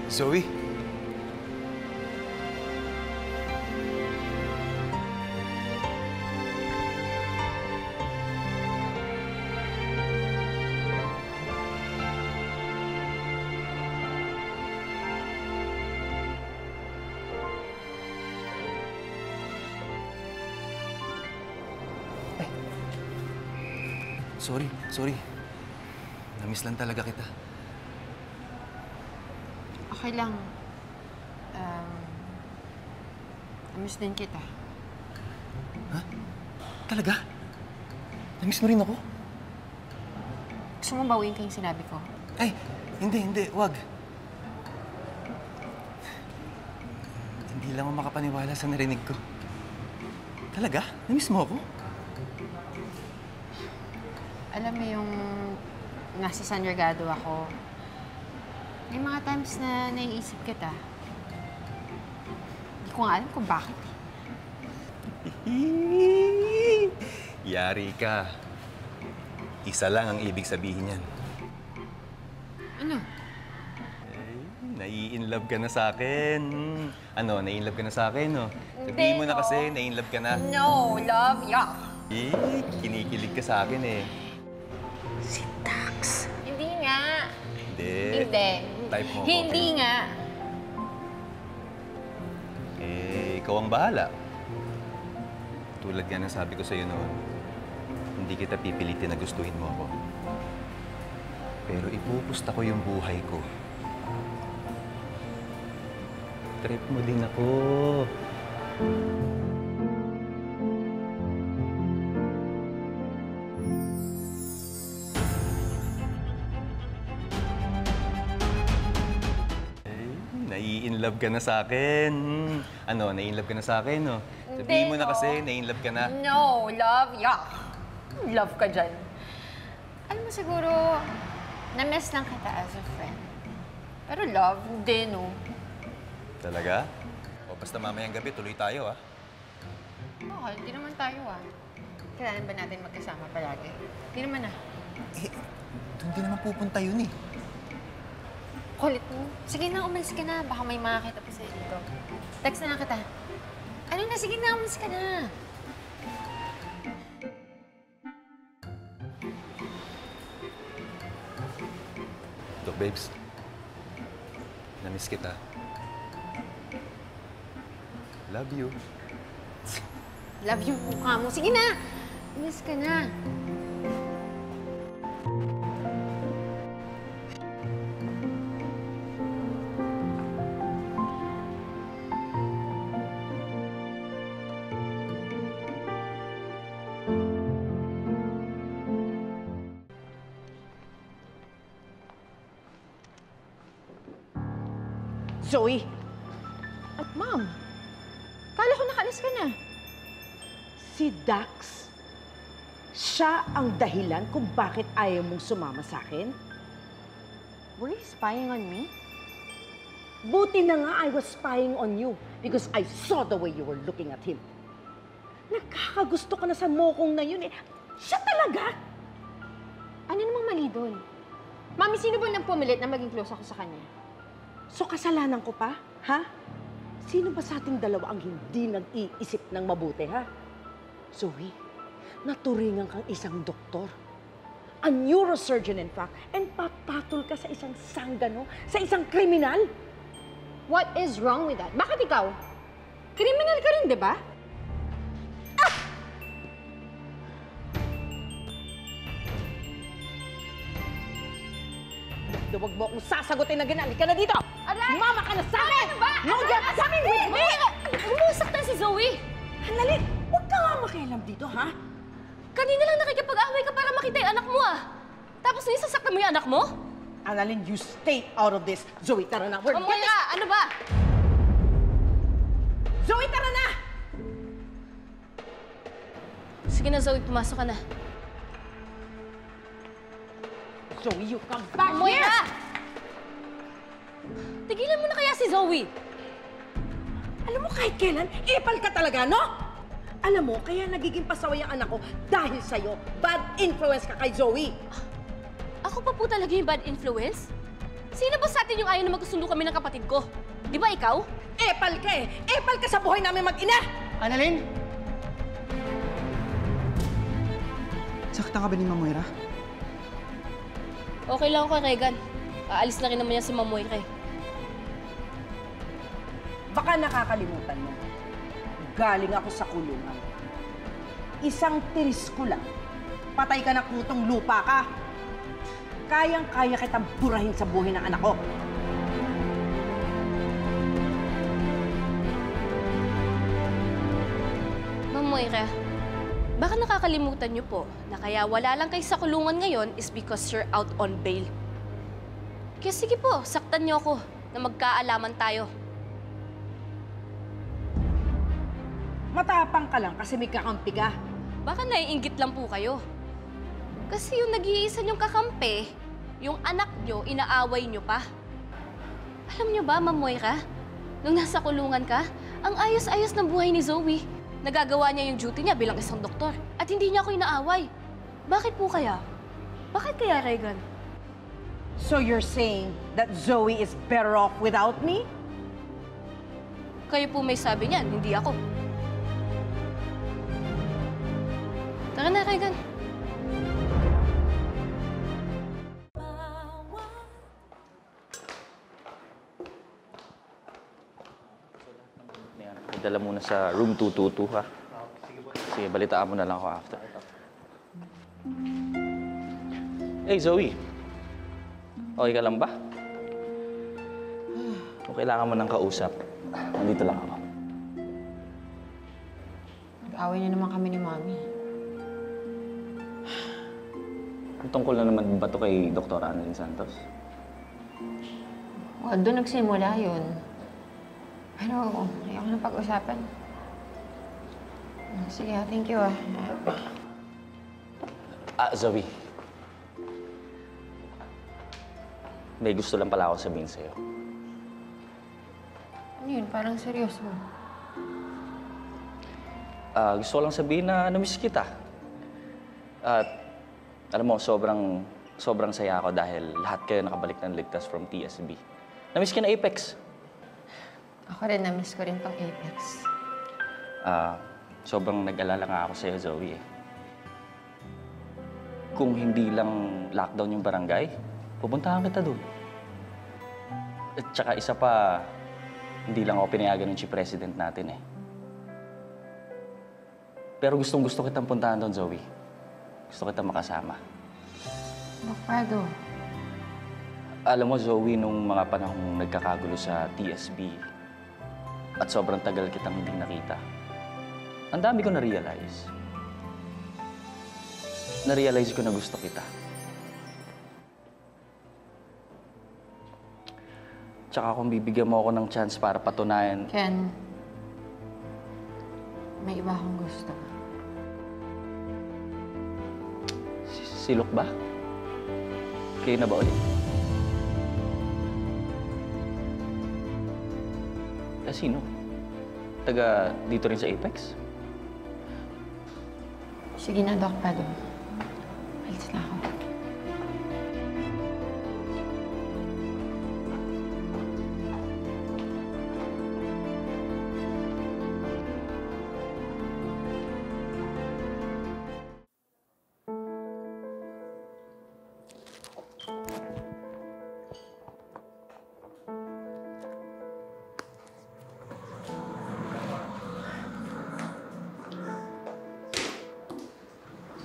Zoe? Sorry. Namiss lang talaga kita. Okay lang. Namiss din kita. Ha? Talaga? Namiss mo rin ako? Gusto mo bawiin ko yung sinabi ko? Ay, hindi. Wag. Hindi lang ako makapaniwala sa narinig ko. Talaga? Namiss mo ako? Alam mo yung nasa San Regado ako, may mga times na naiisip kita. Hindi ko nga alam kung bakit. Yari ka. Isa lang ang ibig sabihin yan. Ano? Nai-inlove ka na sa akin. Ano, nai-inlove ka na sa akin, no? Sabihin mo na kasi, nai-inlove ka na. No, love, yuck. Kinikilig ka sa akin, eh. Si Dax. Hindi nga. Hindi. Type mo. Hindi okay. nga. Ikaw ang bahala. Tulad nga ng sabi ko sa'yo noon, hindi kita pipilitin na gustuhin mo ako. Pero ipupusta ko yung buhay ko. Trip mo din ako. Nai-inlove ka na sa akin. Ano, nai-inlove ka na sa akin, no? Sabihin mo na kasi, nai-inlove ka na. No, love, yuck. Love ka dyan. Alam mo siguro, na-miss lang kita as a friend. Pero love, hindi, no? Talaga? O basta mamayang gabi, tuloy tayo, ah. Okay, hindi naman tayo, ah. Kailangan ba natin magkasama palagi? Hindi naman, ah. Doon din naman pupunta yun, eh. Kulit mo. Sige na, umalis ka na. Baka may makakita pa sa'yo dito. Text na lang kita. Ano na? Sige na, umalis ka na. Look, babes. Namiss kita. Love you. Love yung mukha mo. Sige na! Umalis ka na. Zoe! Ma'am, kala ko nakalis ka na. Si Dax, siya ang dahilan kung bakit ayaw mong sumama sa akin? Were you spying on me? Buti na nga I was spying on you because I saw the way you were looking at him. Nakakagusto ka na sa mokong na yun eh. Siya talaga! Ano namang mali doon? Mami, sino ba nang pumilit na maging close ako sa kanya? So kasalanan ko pa, ha? Sino ba sa ating dalawa ang hindi nag-iisip ng mabuti, ha? Zoe, naturingan kang isang doktor. A neurosurgeon, in fact, and papatol ka sa isang sanggano, sa isang kriminal. What is wrong with that? Bakit ikaw? Criminal ka rin, di ba? Huwag mo akong sasagutin na ganun. Ka na dito! Aray! Mama ka na sa akin! Ano ba? No, you're coming with me! Umusaktan si Zoe! Hanali! Huwag ka nga makialam dito, ha? Kanina lang nakikipag-away ka para makita yung anak mo, ah! Tapos nisasaktan mo yung anak mo? Annalyn, you stay out of this. Zoe, tara na. Moira, ano ba? Zoe, tara na! Sige na, Zoe. Pumasok ka na. Zoe, you come back here! Moira! Tigilan mo na kaya si Zoe? Alam mo, kahit kailan, ipal ka talaga, no? Alam mo, kaya nagiging pasaway ang anak ko dahil sa'yo. Bad influence ka kay Zoe. Ako pa po talaga yung bad influence? Sino ba sa atin yung ayaw na magkasundo kami ng kapatid ko? Di ba ikaw? Epal ka eh! Epal ka sa buhay namin mag-ina! Annalyn? Saktan ka ba ni Ma'am Moira? Okay lang ako kay Regan. Aalis na rin naman yan si Ma'am Moira eh. Baka nakakalimutan mo. Galing ako sa kulungan. Isang tiris ko lang. Patay ka na kutong lupa ka. Kayang-kaya kitang burahin sa buhay ng anak ko. Ma'am Moira, baka nakakalimutan niyo po na kaya wala lang kayo sa kulungan ngayon is because you're out on bail. Kaya sige po, saktan niyo ako na magkaalaman tayo. Matapang ka lang kasi may kakampi ka. Baka naiinggit lang po kayo. Kasi yung nag-iisa niyong kakampi, yung anak niyo, inaaway niyo pa. Alam niyo ba, Ma'am Moira, nung nasa kulungan ka, ang ayos-ayos ng buhay ni Zoe. Nagagawa niya yung duty niya bilang isang doktor. At hindi niya ako inaaway. Bakit po kaya? Bakit kaya, Regan? So you're saying that Zoe is better off without me? Kayo po may sabi niyan, hindi ako. Tara na, Regan. Dala muna sa room 222, ha? Sige, balitaan mo na lang ako after. Hey, Zoe. Okay ka lang ba? Kung kailangan mo ng kausap, nandito lang ako. Nag-away na naman kami ni Mami. Tungkol na naman ba ito kay Dr. Annalyn Santos? Well, doon nagsimula yun. Pero ayoko na pag-usapan. Sige, thank you Zoe. May gusto lang pala ako sabihin sa'yo. Ano yun? Parang seryoso. Gusto ko lang sabihin na namiss kita. At alam mo, sobrang saya ako dahil lahat kayo nakabalik ng ligtas from TSB. Namiss ka na Apex. Ako rin, na-miss ko rin tong Apex. Sobrang nag-alala nga ako sa'yo, Zoe. Kung hindi lang lockdown yung barangay, pupuntahan kita doon. At saka isa pa, hindi lang ako pinayagan ng chief president natin eh. Pero gustong-gusto kitang puntahan doon, Zoe. Gusto kitang makasama. Bakpado. Alam mo, Zoe, nung mga panahong nagkakagulo sa TSB at sobrang tagal kitang hindi nakita, ang dami ko na-realize. Na-realize ko na gusto kita. Tsaka kung bibigyan mo ako ng chance para patunayan... Ken, may iba akong gusto. Silok ba? Kayo na ba ulit? Sino? Taga dito rin sa Apex? Sige na, Doc Pado. Alis na ako.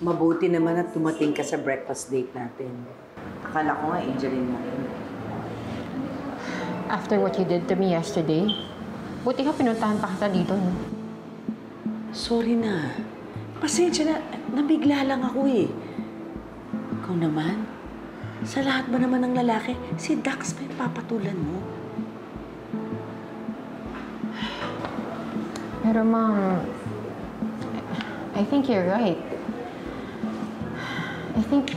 Mabuti naman at dumating ka sa breakfast date natin. Akala ko nga, Angeline na rin. After what you did to me yesterday, buti ka pinuntahan pa kita dito, no? Sorry na. Pasensya na. Nabigla lang ako eh. Ikaw naman, sa lahat ba naman ng lalaki, si Dax pa yung papatulan mo? Pero, Mom, I think you're right. I think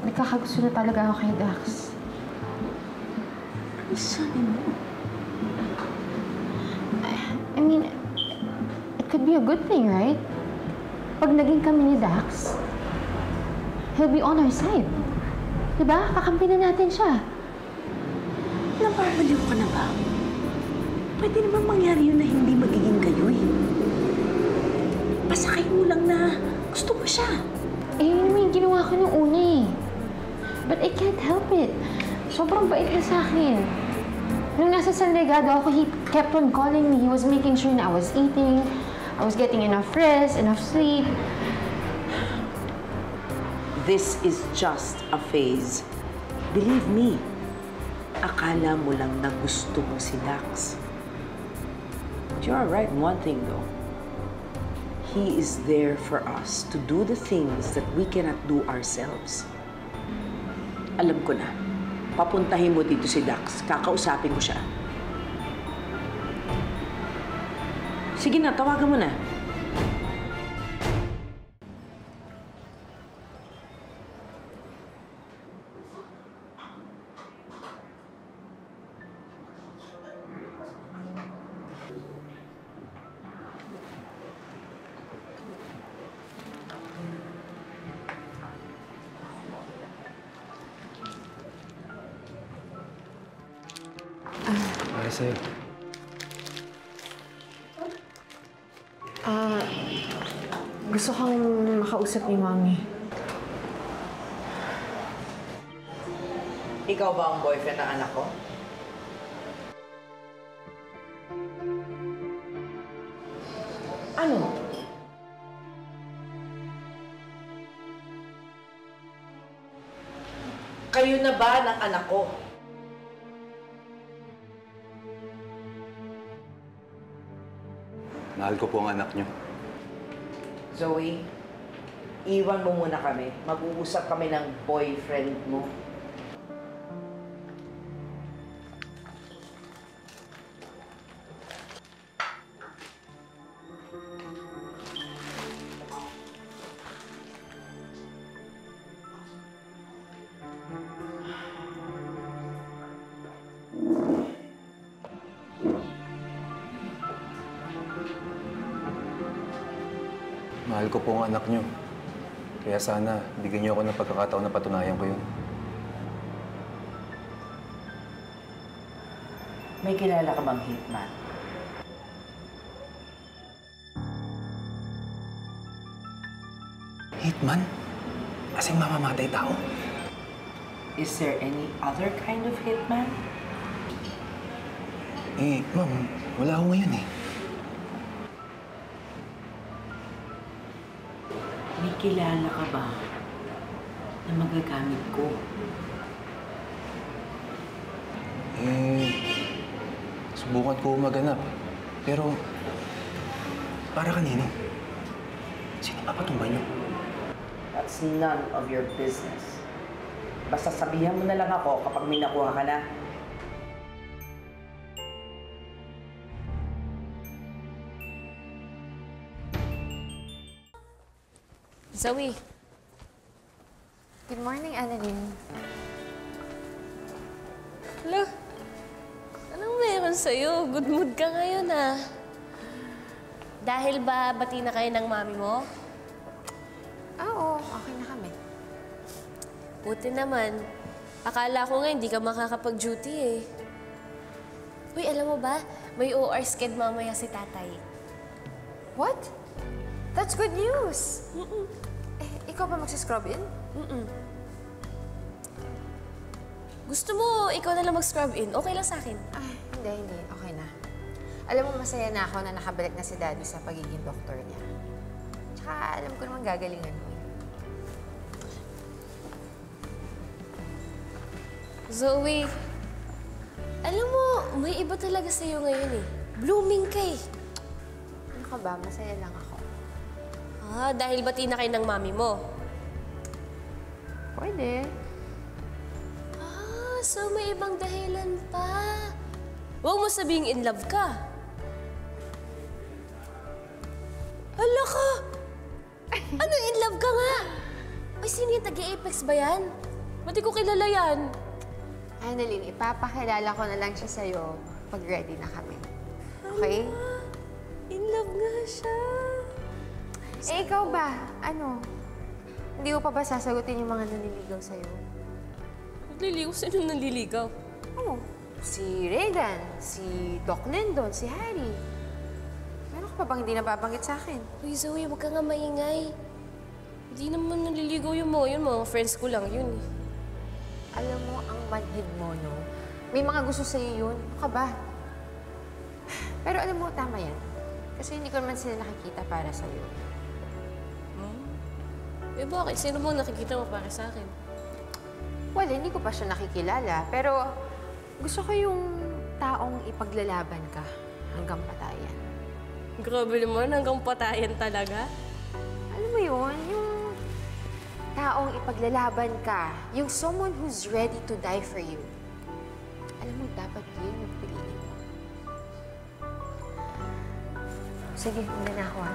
nagkakagusto na talaga ako kay Dax. Ano sabi mo? I mean, it could be a good thing, right? Pag naging kami ni Dax, he'll be on our side. Diba? Kakampi na natin siya. Nababaliw ka na ba? Pwede naman mangyari yun na hindi magiging kayo eh. Pasakay mo lang na gusto mo siya. Eh, yun naman yung ginawa ko nung una eh. But I can't help it. Sobrang bait na sa akin. Nung nasa San Legado ako, he kept on calling me. He was making sure na I was eating, I was getting enough rest, enough sleep. This is just a phase. Believe me, akala mo lang na gusto mo si Dax. But you are right in one thing though. He is there for us to do the things that we cannot do ourselves. Alam ko na. Papuntahin mo dito si Dax. Kakausapin ko siya. Sige na, tawagan mo na. Para sa'yo. Gusto kang makausap ni Mami. Ikaw ba ang boyfriend ng anak ko? Ano? Kayo na ba ng anak ko? Mahal ko po ang anak niyo. Zoe, iwan mo muna kami. Mag-uusap kami ng boyfriend mo. Mahal ko po ang anak niyo. Kaya sana, bigyan niyo ako ng pagkakataon na patunayan ko yun. May kilala ka bang hitman? Hitman? Kasing mamamatay tao? Is there any other kind of hitman? Eh, ma'am, wala ako ngayon eh. May kilala ka ba na magagamit ko? Eh, subukan ko maganap. Pero, para kanino? Sino papatumba niyo? That's none of your business. Basta sabihan mo na lang ako kapag may nakuha ka na. Zoe, Good morning, Annalyn. hala, anong meron sa'yo? Good mood ka ngayon, ah. Dahil ba bati na kayo ng mami mo? Oo, okay na kami. Buti naman. Akala ko nga hindi ka makakapag-duty eh. Uy, alam mo ba? May OR sked mamaya si tatay. What? That's good news! Eh, ikaw ba magsiscrub in? Gusto mo, ikaw na lang mag-scrub in. Okay lang sa akin. Ay, hindi. Okay na. Alam mo, masaya na ako na nakabalik na si Daddy sa pagiging doktor niya. Tsaka alam ko naman gagalingan mo. Zoe, alam mo, may iba talaga sa'yo ngayon eh. Blooming ka eh. Ano ka ba? Masaya lang ako. Ah, dahil bati na kayo ng mami mo. Pwede. Ah, so may ibang dahilan pa. Huwag mo sabihing in love ka. Hala ka! Ano, in love ka nga? Ay, sino yung taga-Apex ba yan? Ba't di ko kilala yan? Annalyn, ipapakilala ko na lang siya sa'yo pag ready na kami. Okay? In love nga siya. Eh, ikaw ba? Ano? Hindi mo pa ba sasagutin yung mga naniligaw sa'yo? Nagliligaw? Sino nanliligaw? Oo. Si Regan, si Doc Lindon, si Harry. Meron ka pa bang hindi nababanggit sa akin? Uy, Zoe, huwag ka nga maingay. Hindi naman naliligaw yung mga friends ko lang yun eh. Alam mo, ang manhid mo, no? May mga gusto sa'yo yun. Ano ka ba? Pero alam mo, tama yan. Kasi hindi ko naman sila nakikita para sa'yo. Eh bakit? Sino mo nakikita mo para sa akin? Well, hindi ko pa siya nakikilala. Pero gusto ko yung taong ipaglalaban ka hanggang patayan. Grabe naman, hanggang patayan talaga. Alam mo yun, yung taong ipaglalaban ka, yung someone who's ready to die for you. Alam mo, dapat yun yung piliin mo. Sige, muna na ako, ha?